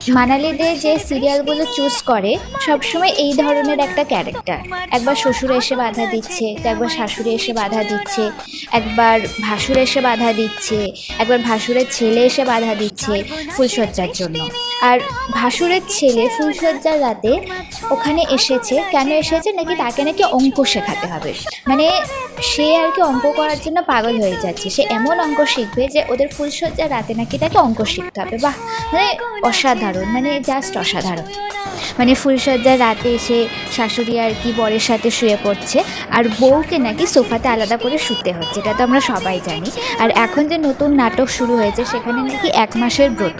মানালি দে যে সিরিয়ালগুলো চুজ করে সবসময় এই ধরনের একটা ক্যারেক্টার। একবার শ্বশুর এসে বাধা দিচ্ছে, তো একবার শাশুড়ি এসে বাধা দিচ্ছে, একবার ভাসুর এসে বাধা দিচ্ছে, একবার ভাসুরের ছেলে এসে বাধা দিচ্ছে ফুলশয্যার জন্য। আর ভাসুরের ছেলে ফুলশয্যার রাতে ওখানে এসেছে, কেন এসেছে নাকি তাকে নাকি অঙ্ক শেখাতে হবে। মানে সে আর কি অঙ্ক করার জন্য পাগল হয়ে যাচ্ছে, সে এমন অঙ্ক শিখবে যে ওদের ফুলশয্যার রাতে নাকি তাকে অঙ্ক শিখতে হবে। বাহ, মানে অসাধারণ, মানে জাস্ট অসাধারণ। মানে ফুলশয্যার রাতে এসে শাশুড়ি আর কি বরের সাথে শুয়ে পড়ছে, আর বউকে নাকি সোফাতে আলাদা করে শুতে হচ্ছে, এটা তো আমরা সবাই জানি। আর এখন যে নতুন নাটক শুরু হয়েছে সেখানে নাকি 1 মাসের ব্রত,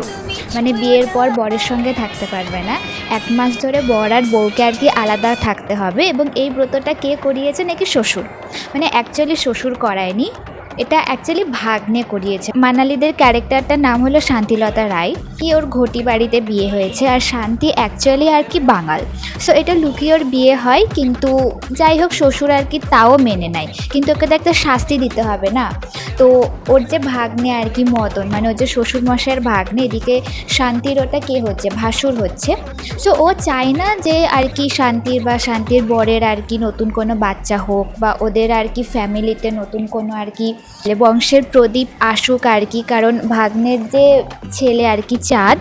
মানে বিয়ের পর বরের সঙ্গে থাকতে পারবে না, 1 মাস ধরে বর আর বউকে আর কি আলাদা থাকতে হবে। এবং এই ব্রতটা কে করিয়েছে নাকি শ্বশুর, মানে অ্যাকচুয়ালি শ্বশুর করায়নি, এটা অ্যাকচুয়ালি ভাগ্নে করিয়েছে। মানালিদের ক্যারেক্টারটার নাম হলো শান্তিলতা রায়, কি ওর ঘটি বাড়িতে বিয়ে হয়েছে, আর শান্তি অ্যাকচুয়ালি আর কি বাঙাল। সো এটা লুকিয়ে ওর বিয়ে হয়, কিন্তু যাই হোক শ্বশুর আর কি তাও মেনে নেয়, কিন্তু ওকে তো একটা শাস্তি দিতে হবে না। তো ওর যে ভাগ্নে আর কি মদন, মানে ওর যে শ্বশুর মশাইয়ের ভাগ্নে, এদিকে শান্তির ওটা কে হচ্ছে, ভাসুর হচ্ছে। সো ও চায় না যে আর কি শান্তির বা শান্তির বরের আর কি নতুন কোনো বাচ্চা হোক, বা ওদের আর কি ফ্যামিলিতে নতুন কোনো আর কি বংশের প্রদীপ আসুক আর কি। কারণ ভাগ্নের যে ছেলে আর কি চাঁদ,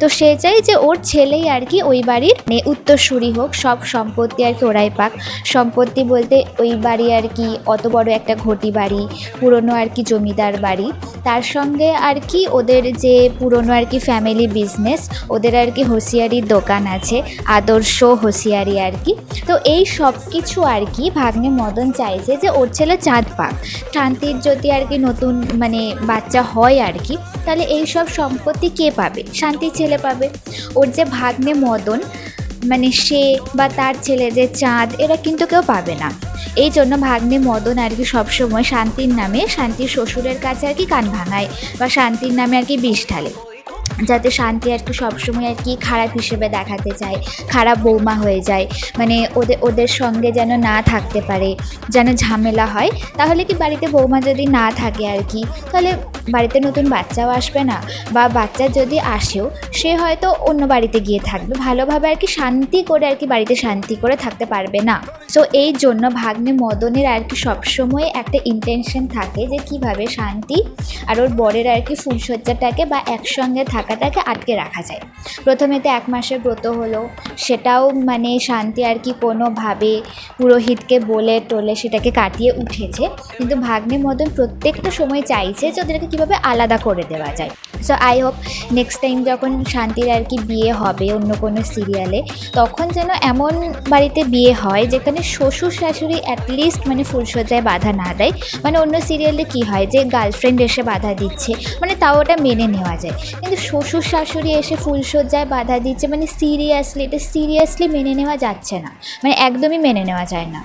তো সে চাই যে ওর ছেলেই আর কি ওই বাড়ির উত্তরসূরি হোক, সব সম্পত্তি আর কি ওরাই পাক। সম্পত্তি বলতে ওই বাড়ি আর কি অত বড় একটা ঘটি বাড়ি, পুরনো আর কি জমিদার বাড়ি, তার সঙ্গে আর কি ওদের যে পুরনো আর কি ফ্যামিলি বিজনেস, ওদের আর কি হোসিয়ারির দোকান আছে, আদর্শ হোসিয়ারি আর কি। তো এই সব কিছু আর কি ভাগ্নে মদন চাইছে যে ওর ছেলে চাঁদ পাক। শান্তির যদি আর কি নতুন মানে বাচ্চা হয় আর কি, তাহলে এই সব সম্পত্তি কে পাবে, শান্তির ছেলে পাবে। ওর যে ভাগ্নে মদন, মানে সে বা তার ছেলে যে চাঁদ, এরা কিন্তু কেউ পাবে না। এই জন্য ভাগ্নে মদন আর কি সবসময় শান্তির নামে শান্তির শ্বশুরের কাছে আর কি কান ভাঙায়, বা শান্তির নামে আর কি বিষ ঢালে, যাতে শান্তি আর কি সবসময় আর কি খারাপ হিসেবে দেখাতে চায়, খারাপ বৌমা হয়ে যায়, মানে ওদের সঙ্গে যেন না থাকতে পারে, যেন ঝামেলা হয়। তাহলে কি বাড়িতে বৌমা যদি না থাকে আর কি, তাহলে বাড়িতে নতুন বাচ্চাও আসবে না, বা বাচ্চা যদি আসেও সে হয়তো অন্য বাড়িতে গিয়ে থাকবে, ভালোভাবে আর কি শান্তি করে আর কি বাড়িতে শান্তি করে থাকতে পারবে না। সো এই জন্য ভাগ্নে মদনের আর কি সবসময় একটা ইন্টেনশন থাকে যে কিভাবে শান্তি আর ওর বরের আর কি ফুলশয্যাটাকে বা একসঙ্গে থাকাটাকে আটকে রাখা যায়। প্রথমে তো 1 মাসের ব্রত হলো, সেটাও মানে শান্তি আর কি কোনোভাবে পুরোহিতকে বলে টোলে সেটাকে কাটিয়ে উঠেছে, কিন্তু ভাগ্নে মদন প্রত্যেকটা সময় চাইছে যে ওদেরকে কীভাবে আলাদা করে দেওয়া যায়। So I hope next time যখন শান্তির আর কি বিয়ে হবে অন্য কোনো সিরিয়ালে, তখন যেন এমন বাড়িতে বিয়ে হয় যেখানে শ্বশুর শাশুড়ি অ্যাটলিস্ট মানে ফুলশয্যায় বাধা না দেয়। মানে অন্য সিরিয়ালে কি হয় যে গার্লফ্রেন্ড এসে বাধা দিচ্ছে, মানে তাও ওটা মেনে নেওয়া যায়, কিন্তু শ্বশুর শাশুড়ি এসে ফুলশয্যায় বাধা দিচ্ছে, মানে সিরিয়াসলি এটা সিরিয়াসলি মেনে নেওয়া যাচ্ছে না, মানে একদমই মেনে নেওয়া যায় না।